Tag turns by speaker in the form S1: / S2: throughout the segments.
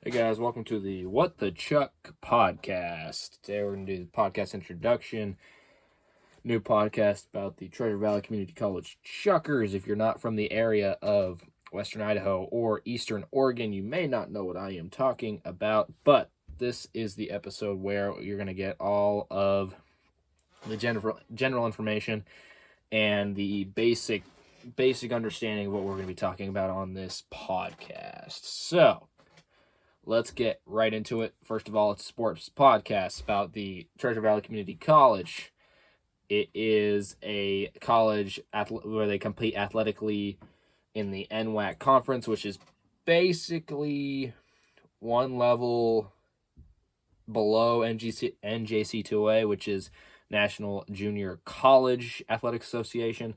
S1: Hey guys, welcome to the What the Chuk podcast. Today we're going to do the podcast introduction. New podcast about the Treasure Valley Community College Chuckers. If you're not from the area of Western Idaho or Eastern Oregon, you may not know what I am talking about, but this is the episode where you're going to get all of the general information and the basic understanding of what we're going to be talking about on this podcast. So, let's get right into it. First of all, it's a sports podcast about the Treasure Valley Community College. It is a college where they compete athletically in the NWAC conference, which is basically one level below NJC2A, which is National Junior College Athletic Association.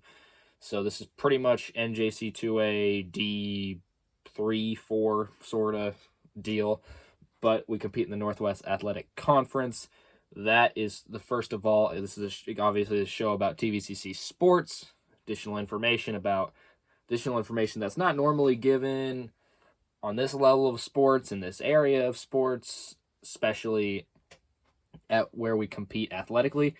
S1: So this is pretty much NJC2A D3, 4 sort of deal, but we compete in the Northwest Athletic Conference. That is the first of all. This is obviously a show about TVCC sports, additional information that's not normally given on this level of sports, in this area of sports, especially at where we compete athletically.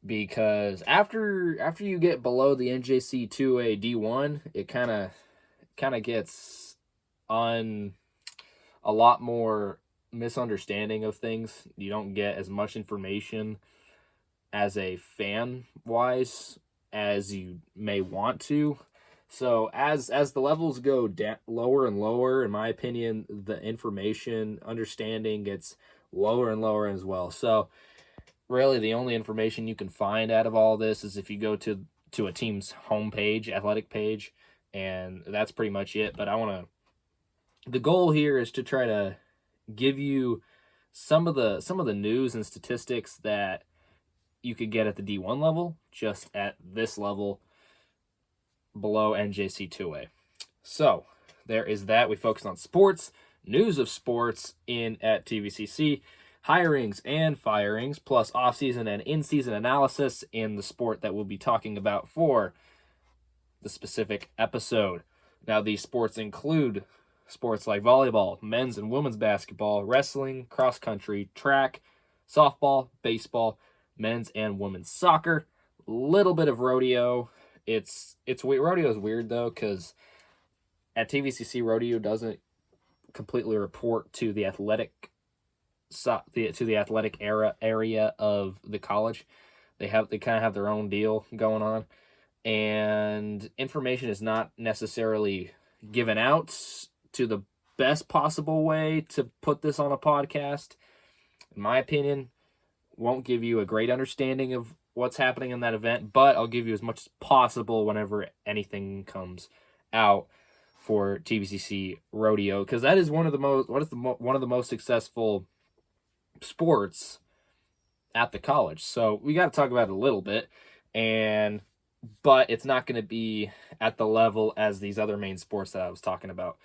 S1: Because after you get below the NJC2A D1, it kind of gets on a lot more misunderstanding of things. You don't get as much information as a fan wise as you may want to. So as the levels go lower and lower, in my opinion, the information understanding gets lower and lower as well. So really the only information you can find out of all this is if you go to a team's homepage, athletic page, and that's pretty much it. But the goal here is to try to give you some of the news and statistics that you could get at the D1 level, just at this level below NJC2A. So there is that. We focus on sports, news of sports at TVCC, hirings and firings, plus off-season and in-season analysis in the sport that we'll be talking about for the specific episode. Now, these sports include sports like volleyball, men's and women's basketball, wrestling, cross country, track, softball, baseball, men's and women's soccer, little bit of rodeo. Rodeo is weird though, because at TVCC, rodeo doesn't completely report to the athletic area of the college. They kind of have their own deal going on, and information is not necessarily given out to the best possible way to put this on a podcast. In my opinion, won't give you a great understanding of what's happening in that event, but I'll give you as much as possible whenever anything comes out for TVCC rodeo, because that is one of the most successful sports at the college. So we got to talk about it a little bit, but it's not going to be at the level as these other main sports that I was talking about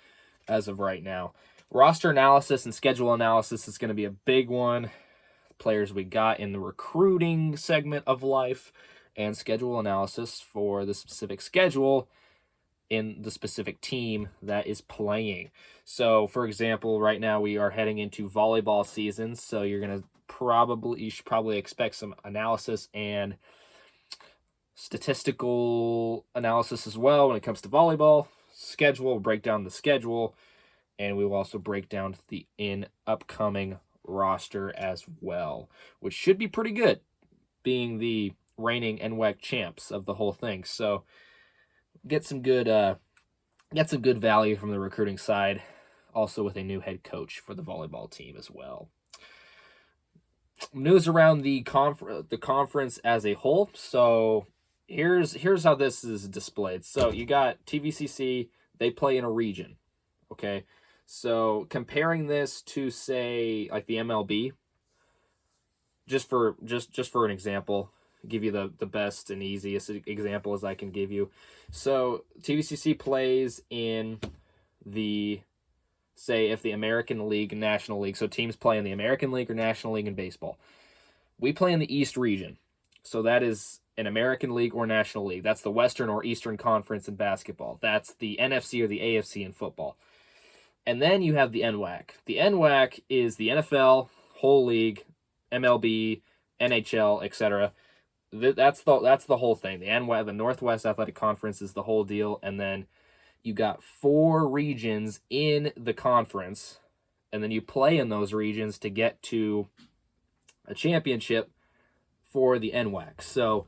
S1: as of right now. Roster analysis and schedule analysis is going to be a big one. Players we got in the recruiting segment of life, and schedule analysis for the specific schedule in the specific team that is playing. So, for example, right now we are heading into volleyball season, so you should probably expect some analysis and statistical analysis as well when it comes to volleyball. Schedule, we'll break down the schedule, and we will also break down the upcoming roster as well, which should be pretty good, being the reigning NWAC champs of the whole thing. So get some good value from the recruiting side, also with a new head coach for the volleyball team as well. News around the conference as a whole. So here's how this is displayed. So you got TVCC, they play in a region. Okay. So comparing this to, say, like the MLB, just for an example, give you the best and easiest example as I can give you. So TVCC plays in the, say, if the American League, National League, so teams play in the American League or National League in baseball. We play in the East region. So that is an American League or National League. That's the Western or Eastern Conference in basketball. That's the NFC or the AFC in football. And then you have the NWAC. The NWAC is the NFL, whole league, MLB, NHL, etc. That's the whole thing. The NWAC, the Northwest Athletic Conference, is the whole deal. And then you got 4 regions in the conference, and then you play in those regions to get to a championship for the NWAC. So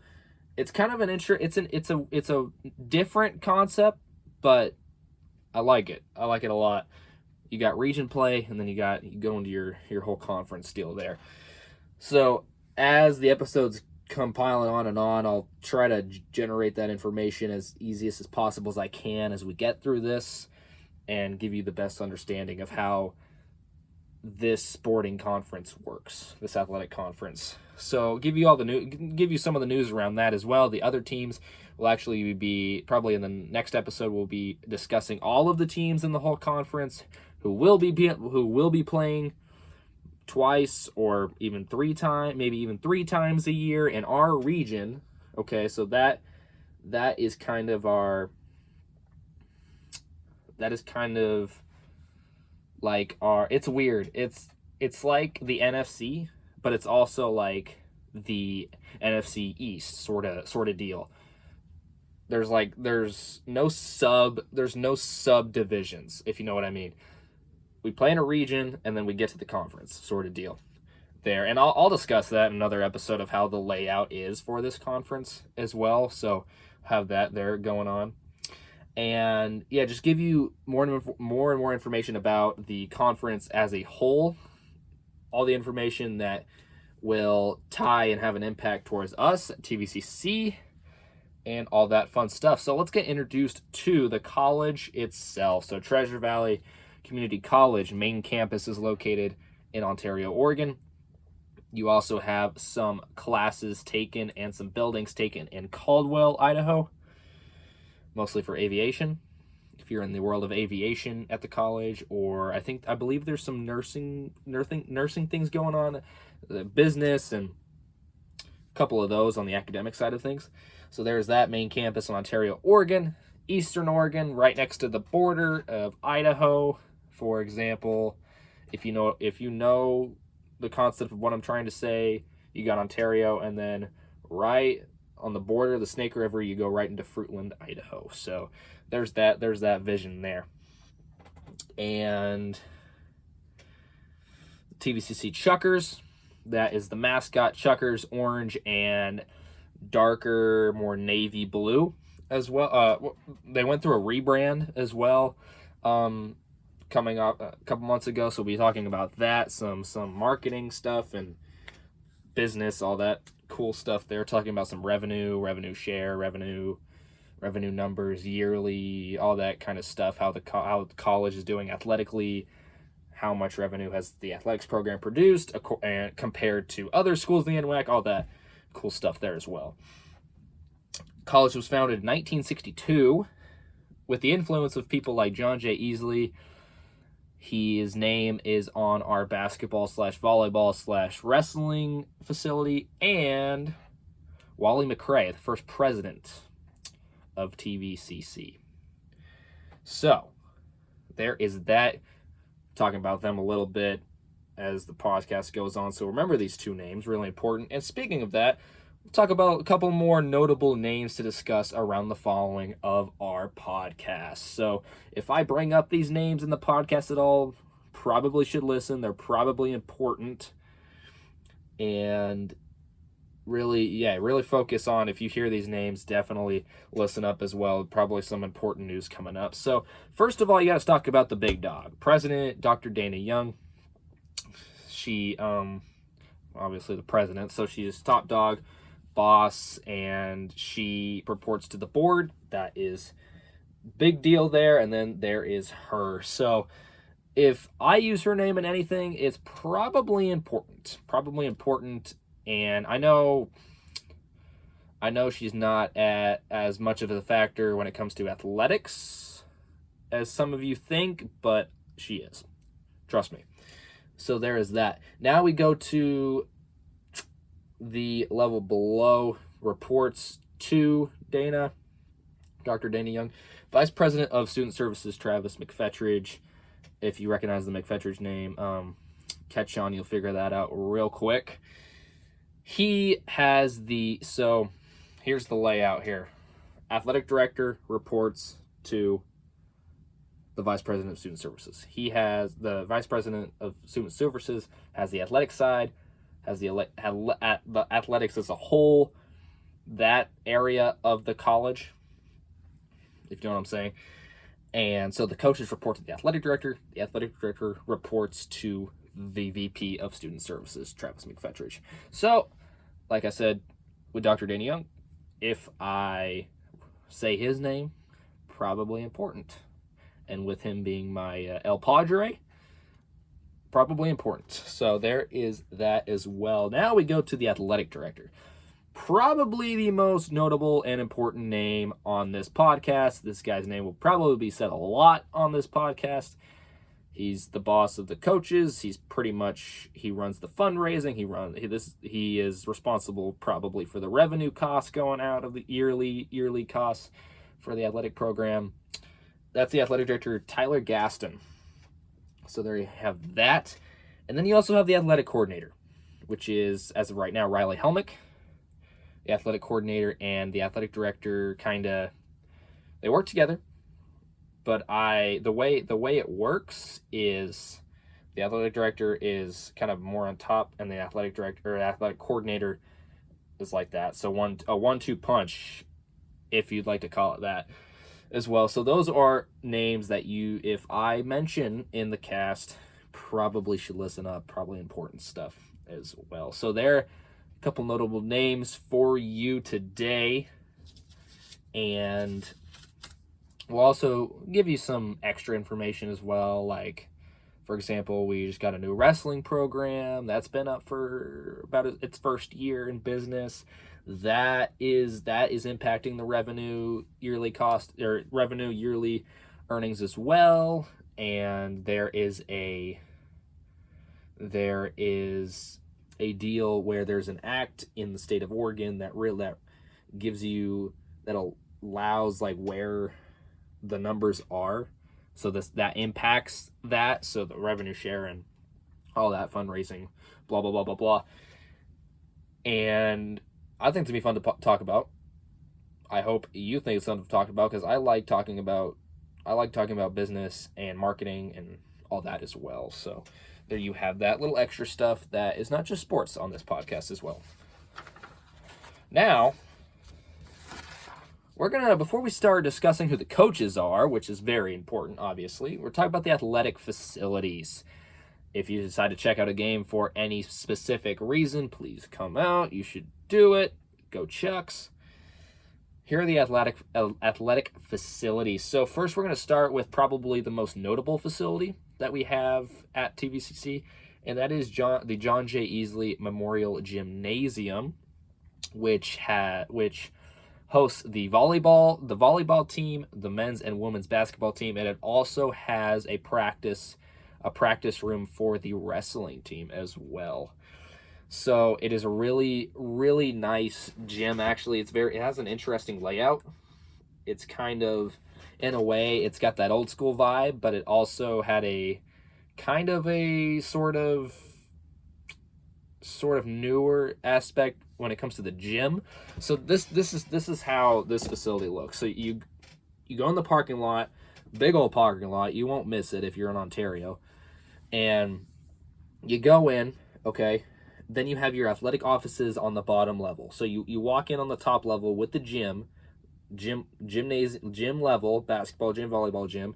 S1: it's kind of it's a different concept, but I like it. I like it a lot. You got region play, and then you go into your whole conference deal there. So as the episodes come piling on and on, I'll try to generate that information as easiest as possible as I can as we get through this, and give you the best understanding of how this sporting conference works, this athletic conference. So give you some of the news around that as well. The other teams will actually be, probably in the next episode, we'll be discussing all of the teams in the whole conference who will be playing twice or even 3 times, maybe even 3 times a year in our region. Okay, so that is kind of like it's weird. It's like the NFC, but it's also like the NFC East sort of deal. There's no subdivisions, if you know what I mean. We play in a region, and then we get to the conference sort of deal there. And I'll discuss that in another episode of how the layout is for this conference as well. So have that there going on. And yeah, just give you more and more information about the conference as a whole. All the information that will tie and have an impact towards us at TVCC and all that fun stuff. So let's get introduced to the college itself. So Treasure Valley Community College main campus is located in Ontario, Oregon. You also have some classes taken and some buildings taken in Caldwell, Idaho, mostly for aviation. If you're in the world of aviation at the college, or I believe there's some nursing things going on, business, and a couple of those on the academic side of things. So there's that main campus in Ontario, Oregon. Eastern Oregon, right next to the border of Idaho, for example. If you know the concept of what I'm trying to say, you got Ontario, and then right on the border of the Snake River, you go right into Fruitland, Idaho. So there's that vision there. And TVCC Chuckers, that is the mascot. Chuckers, orange and darker, more navy blue as well. They went through a rebrand as well, coming up a couple months ago. So we'll be talking about that, some marketing stuff and business, all that cool stuff there. Talking about some revenue share, revenue numbers yearly, all that kind of stuff. How the college is doing athletically, how much revenue has the athletics program produced and compared to other schools in the NWAC, all that cool stuff there as well. College was founded in 1962 with the influence of people like John J. Easley. His name is on our basketball/volleyball/wrestling facility, and Wally McRae, the first president of TVCC. So there is that. Talking about them a little bit as the podcast goes on. So remember these 2 names, really important. And speaking of that, we'll talk about a couple more notable names to discuss around the following of our podcast. So if I bring up these names in the podcast at all, probably should listen. They're probably important. And really focus on, if you hear these names, definitely listen up as well. Probably some important news coming up. So first of all, you got to talk about the big dog, President Dr. Dana Young. She, obviously the president, so she's top dog, boss, and she reports to the board. That is big deal there. And then there is her. So if I use her name in anything, it's probably important. And I know she's not as much of a factor when it comes to athletics as some of you think, but she is. Trust me. So there is that. Now we go to the level below, reports to Dana, Dr. Dana Young. Vice President of Student Services, Travis McFetridge. If you recognize the McFetridge name, catch on, you'll figure that out real quick. He has so here's the layout here. Athletic director reports to the vice president of student services. He has the vice president of student services, has the athletic side, has the athletics as a whole, that area of the college, if you know what I'm saying. And so the coaches report to the athletic director reports to the VP of student services, Travis McFetridge. So, like I said, with Dr. Danny Young, if I say his name, probably important. And with him being my El Padre, probably important. So there is that as well. Now we go to the athletic director. Probably the most notable and important name on this podcast. This guy's name will probably be said a lot on this podcast. He's the boss of the coaches. He runs the fundraising. He is responsible probably for the revenue costs going out of the yearly costs for the athletic program. That's the athletic director, Tyler Gaston. So there you have that. And then you also have the athletic coordinator, which is, as of right now, Riley Helmick. The athletic coordinator and the athletic director they work together. But the way it works is the athletic director is kind of more on top, and the athletic director or athletic coordinator is like that. So a 1-2 punch, if you'd like to call it that, as well. So those are names that if I mention in the cast, probably should listen up. Probably important stuff as well. So there are a couple notable names for you today, and we'll also give you some extra information as well. Like, for example, we just got a new wrestling program that's been up for about its first year in business. That is impacting the revenue yearly earnings as well. And there is a deal where there's an act in the state of Oregon that allows like where the numbers are. So that impacts that. So the revenue share and all that fundraising, blah, blah, blah, blah, blah. And I think it's going to be fun to talk about. I hope you think it's fun to talk about, because I like talking about business and marketing and all that as well. So there you have that little extra stuff that is not just sports on this podcast as well. Now, before we start discussing who the coaches are, which is very important, obviously, we're talking about the athletic facilities. If you decide to check out a game for any specific reason, please come out. You should do it. Go Chucks. Here are the athletic facilities. So first, we're going to start with probably the most notable facility that we have at TVCC, and that is the John J. Easley Memorial Gymnasium, which hosts the volleyball team, the men's and women's basketball team, and it also has a practice room for the wrestling team as well. So it is a really, really nice gym. Actually, it has an interesting layout. It's kind of, in a way, it's got that old school vibe, but it also had a kind of a sort of newer aspect when it comes to the gym. So this is how this facility looks. So you go in the parking lot, big old parking lot. You won't miss it if you're in Ontario. And you go in, okay? Then you have your athletic offices on the bottom level. So you walk in on the top level with the gym level, basketball gym, volleyball gym.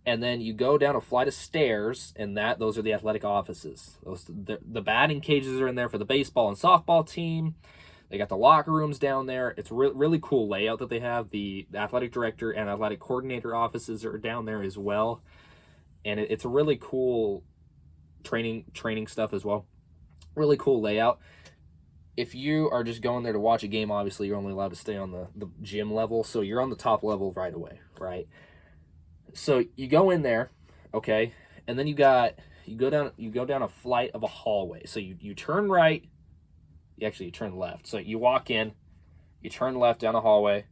S1: And then you go down a flight of stairs, and those are the athletic offices. The batting cages are in there for the baseball and softball team. They got the locker rooms down there. It's a really cool layout that they have. The athletic director and athletic coordinator offices are down there as well. And it's a really cool training stuff as well. Really cool layout. If you are just going there to watch a game, obviously you're only allowed to stay on the gym level. So you're on the top level right away, right? So you go in there, okay, and then you go down a flight of a hallway. So you turn right, you turn left. So you walk in, you turn left down a hallway,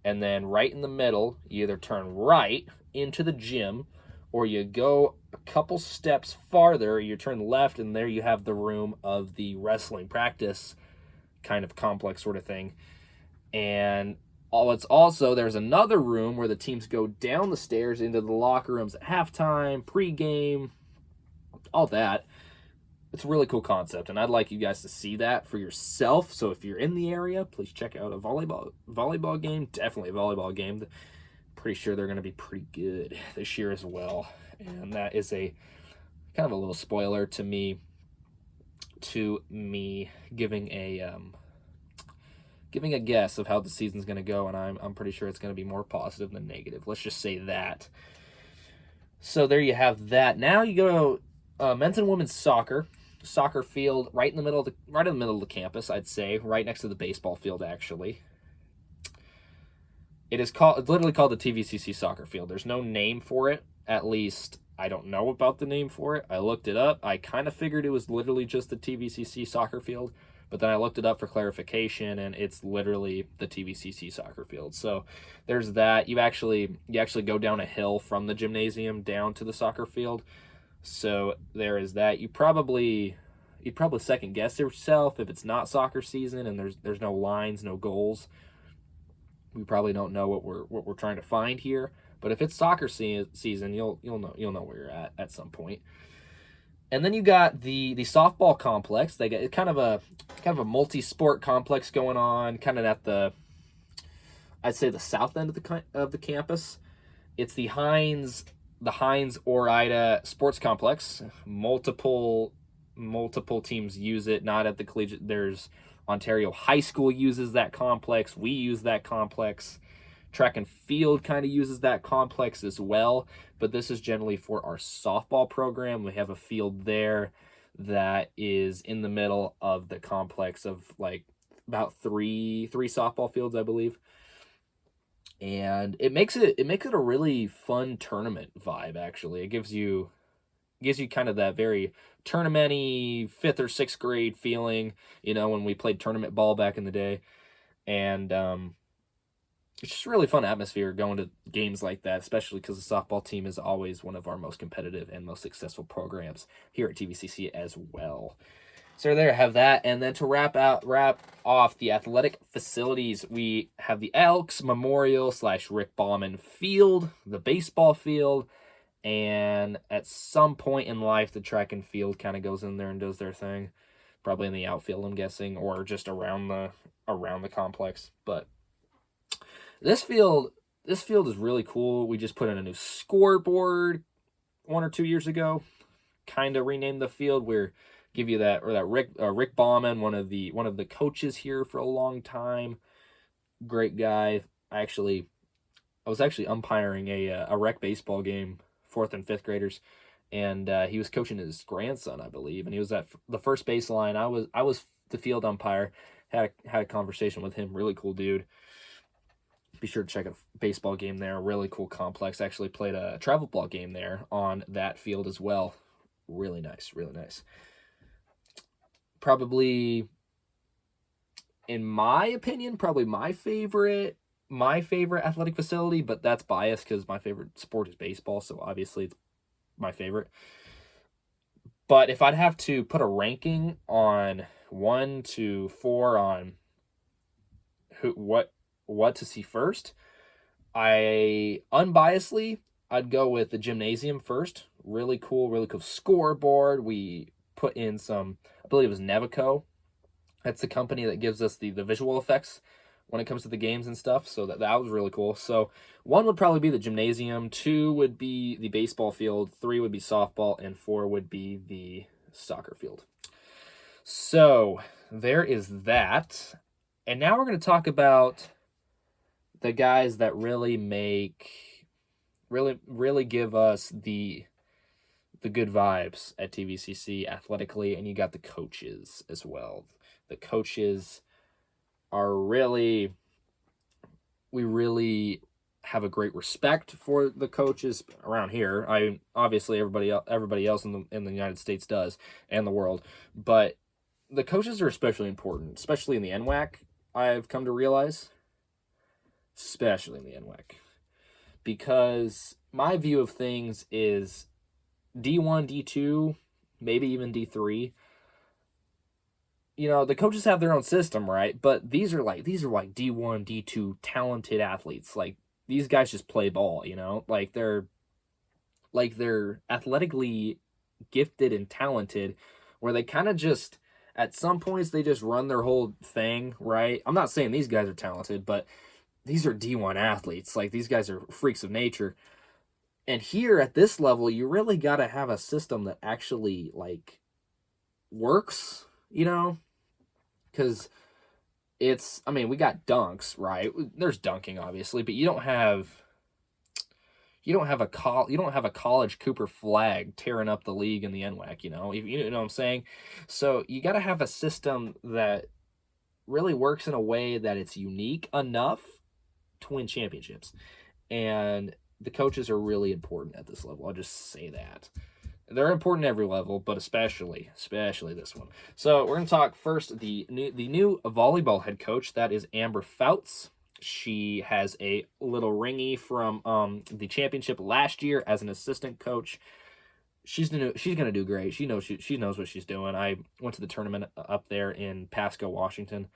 S1: and then right in the middle, you either turn right into the gym, or you go a couple steps farther, you turn left, and there you have the room of the wrestling practice kind of complex sort of thing. And it's also, there's another room where the teams go down the stairs into the locker rooms at halftime, pregame, all that. It's a really cool concept, and I'd like you guys to see that for yourself. So if you're in the area, please check out a volleyball game. Definitely a volleyball game. Pretty sure they're going to be pretty good this year as well. And that is a kind of a little spoiler to me giving a guess of how the season's going to go, and I'm pretty sure it's going to be more positive than negative. Let's just say that. So there you have that. Now you go men's and women's soccer field right in the middle of the campus, I'd say, right next to the baseball field. Actually, it's literally called the TVCC soccer field. There's no name for it. At least I don't know about the name for it. I looked it up. I kind of figured it was literally just the TVCC soccer field, but then I looked it up for clarification, and it's literally the TVCC soccer field. So there's that. You actually go down a hill from the gymnasium down to the soccer field. So there is that. You'd probably second guess yourself if it's not soccer season and there's no lines, no goals. We probably don't know what we're trying to find here. But if it's soccer season, you'll know where you're at some point. And then you got the softball complex. They got kind of a multi-sport complex going on, kind of at I'd say the south end of the campus. It's the Heinz Ore-Ida Sports Complex. Multiple teams use it. Not at the collegiate. There's Ontario High School uses that complex. We use that complex. Track and field kind of uses that complex as well, but this is generally for our softball program. We have a field there that is in the middle of the complex of like about three softball fields, I believe. And it makes it a really fun tournament vibe. Actually, it gives you kind of that very tournament-y 5th or 6th grade feeling, when we played tournament ball back in the day. And it's just a really fun atmosphere going to games like that, especially because the softball team is always one of our most competitive and most successful programs here at TVCC as well. So there, have that. And then to wrap off the athletic facilities, we have the Elks Memorial / Rick Bauman Field, the baseball field, and at some point in life, the track and field kind of goes in there and does their thing, probably in the outfield, I'm guessing, or just around the complex. But this field is really cool. We just put in a new scoreboard 1 or 2 years ago. Kind of renamed the field. We're give you that Rick Bauman, one of the coaches here for a long time. Great guy. I was actually umpiring a rec baseball game, 4th and 5th graders, and he was coaching his grandson, I believe, and he was at the first baseline. I was the field umpire. Had a conversation with him. Really cool dude. Be sure to check out a baseball game there. Really cool complex. Actually played a travel ball game there on that field as well. Really nice, really nice. Probably, in my opinion, probably my favorite athletic facility, but that's biased because my favorite sport is baseball, so obviously it's my favorite. But if I'd have to put a ranking on 1 to 4 on what to see first, unbiasedly, I'd go with the gymnasium first. Really cool scoreboard. We put in some, I believe it was Nevico. That's the company that gives us the visual effects when it comes to the games and stuff. So that was really cool. So 1 would probably be the gymnasium, 2 would be the baseball field, 3 would be softball, and 4 would be the soccer field. So there is that. And now we're going to talk about the guys that really give us the good vibes at TVCC athletically, and you got the coaches as well. The coaches are we really have a great respect for the coaches around here. Obviously everybody else in the United States does, and the world, but the coaches are especially important, especially in the NWAC. I've come to realize, especially in the NWAC, because my view of things is D1, D2, maybe even D3. The coaches have their own system, right? But these are like D1, D2 talented athletes. Like, these guys just play ball, they're athletically gifted and talented, where they kind of just, at some points, they just run their whole thing, right? I'm not saying these guys are talented, but these are D1 athletes. Like, these guys are freaks of nature. And here at this level, you really got to have a system that actually, like, works, because we got dunks, right? There's dunking, obviously, but you don't have a college Cooper Flag tearing up the league in the NWAC, you know what I'm saying? So you got to have a system that really works in a way that it's unique enough to win championships. And the coaches are really important at this level. I'll just say that. They're important at every level, but especially this one. So we're going to talk first the new volleyball head coach. That is Amber Fouts. She has a little ringy from the championship last year as an assistant coach. She's going to do great. She knows what she's doing. I went to the tournament up there in Pasco, Washington.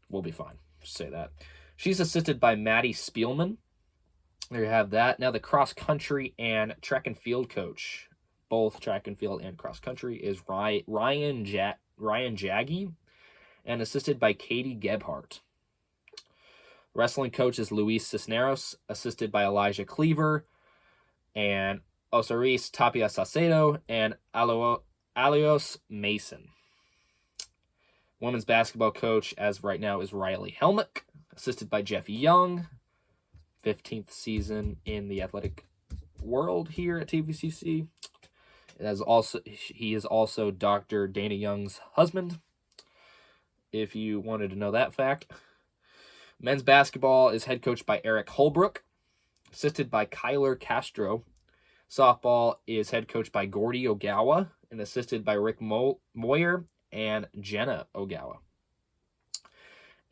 S1: We'll be fine. Just say that. She's assisted by Maddie Spielman. There you have that. Now the cross country and track and field coach, both track and field and cross country, is Ryan Jaggy, and assisted by Katie Gebhardt. Wrestling coach is Luis Cisneros, assisted by Elijah Cleaver, and Osiris Tapia Saucedo, and Alios Mason. Women's basketball coach, as right now, is Riley Helmick, assisted by Jeff Young, 15th season in the athletic world here at TVCC. He is also Dr. Dana Young's husband, if you wanted to know that fact. Men's basketball is head coached by Eric Holbrook, assisted by Kyler Castro. Softball is head coached by Gordy Ogawa and assisted by Rick Moyer and Jenna Ogawa.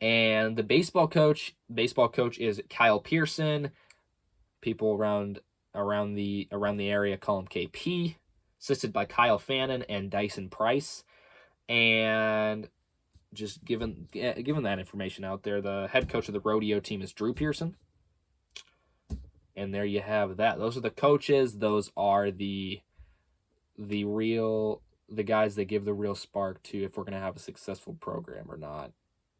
S1: And the baseball coach is Kyle Pearson. People around the area call him KP. Assisted by Kyle Fannin and Dyson Price. And just given that information out there, the head coach of the rodeo team is Drew Pearson. And there you have that. Those are the coaches. Those are the guys that give the real spark to if we're going to have a successful program or not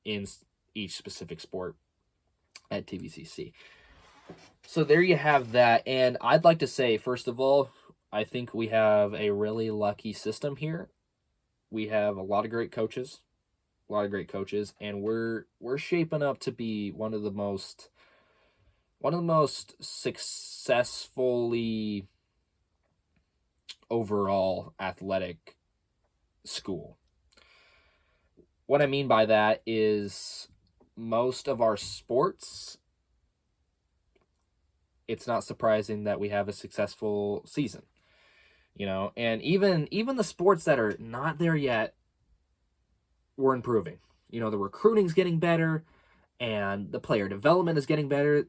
S1: in each specific sport at TVCC. So there you have that. And I'd like to say, first of all, I think we have a really lucky system here. We have a lot of great coaches, and we're shaping up to be one of the most successfully overall athletic school. What I mean by that is most of our sports, it's not surprising that we have a successful season. And even the sports that are not there yet, we're improving. The recruiting's getting better, and the player development is getting better.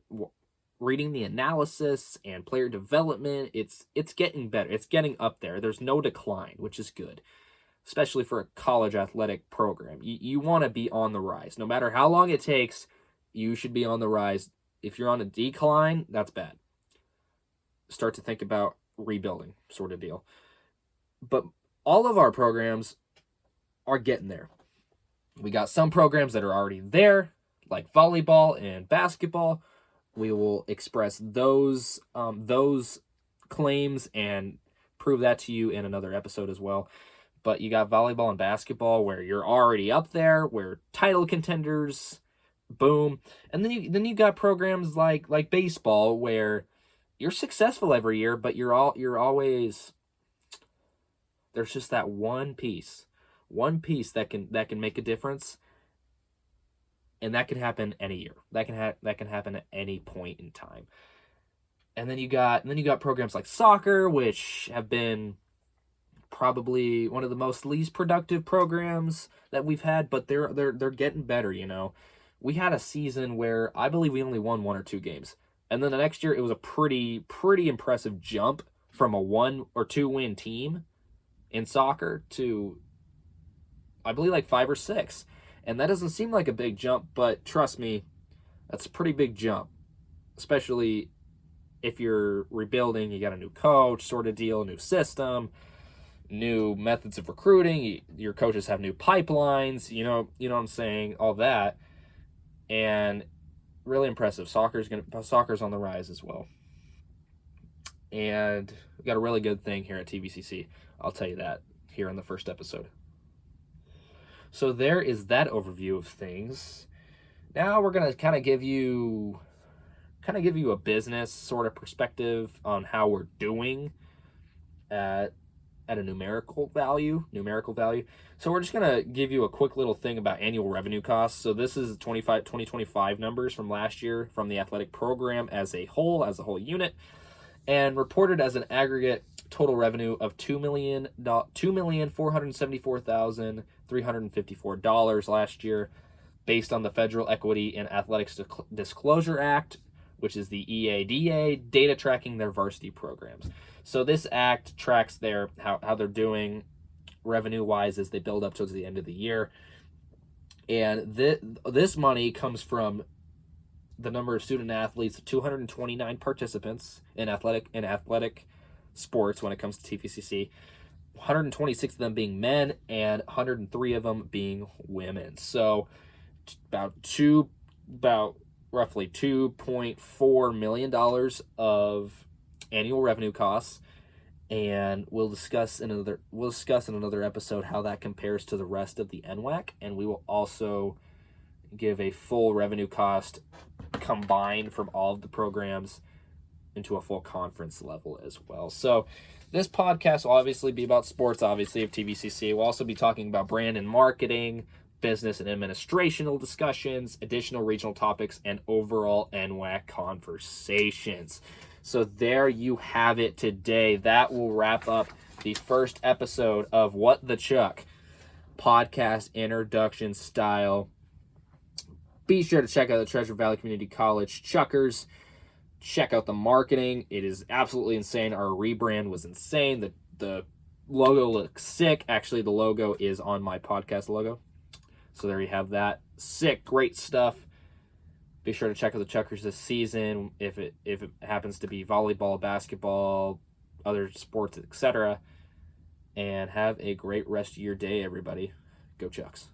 S1: Reading the analysis and player development, it's getting better. It's getting up there. There's no decline, which is good, especially for a college athletic program. You want to be on the rise. No matter how long it takes, you should be on the rise. If you're on a decline, that's bad. Start to think about rebuilding, sort of deal. But all of our programs are getting there. We got some programs that are already there, like volleyball and basketball. We will express those claims and prove that to you in another episode as well. But you got volleyball and basketball where you're already up there, where title contenders, boom. And then you got programs like baseball where you're successful every year, but you're always, there's just that one piece that can make a difference, and that can happen any year. That can happen at any point in time. And then you got programs like soccer, which have been probably one of the most least productive programs that we've had, but they're getting better. We had a season where I believe we only won 1 or 2 games, And then the next year, it was a pretty impressive jump from a 1 or 2 win team in soccer to, I believe, like 5 or 6. And that doesn't seem like a big jump, but trust me, that's a pretty big jump, especially if you're rebuilding. You got a new coach sort of deal, new system, new methods of recruiting. Your coaches have new pipelines, you know what I'm saying, all that. And really impressive. Soccer's on the rise as well. And we got a really good thing here at TVCC. I'll tell you that here in the first episode. So there is that overview of things. Now we're going to kind of give you a business sort of perspective on how we're doing at a numerical value. So we're just going to give you a quick little thing about annual revenue costs. So this is 2025 numbers from last year from the athletic program as a whole unit, and reported as an aggregate total revenue of $2,474,354 last year, based on the Federal Equity and Athletics Disclosure Act, which is the EADA, data tracking their varsity programs. So this act tracks how they're doing revenue-wise as they build up towards the end of the year. And this money comes from the number of student athletes, 229 participants in athletic sports when it comes to TVCC, 126 of them being men and 103 of them being women. So about roughly $2.4 million of annual revenue costs, and we'll discuss in another episode how that compares to the rest of the NWAC, and we will also give a full revenue cost combined from all of the programs into a full conference level as well. So this podcast will obviously be about sports, obviously, of TVCC. We'll also be talking about brand and marketing, business and administrational discussions, additional regional topics, and overall NWAC conversations. So there you have it today. That will wrap up the first episode of What the Chuk podcast introduction style. Be sure to check out the Treasure Valley Community College Chuckers. Check out the marketing. It is absolutely insane. Our rebrand was insane. The logo looks sick. Actually, the logo is on my podcast logo. So there you have that. Sick, great stuff. Be sure to check out the Chuckers this season if it happens to be volleyball, basketball, other sports, etc. And have a great rest of your day, everybody. Go Chucks.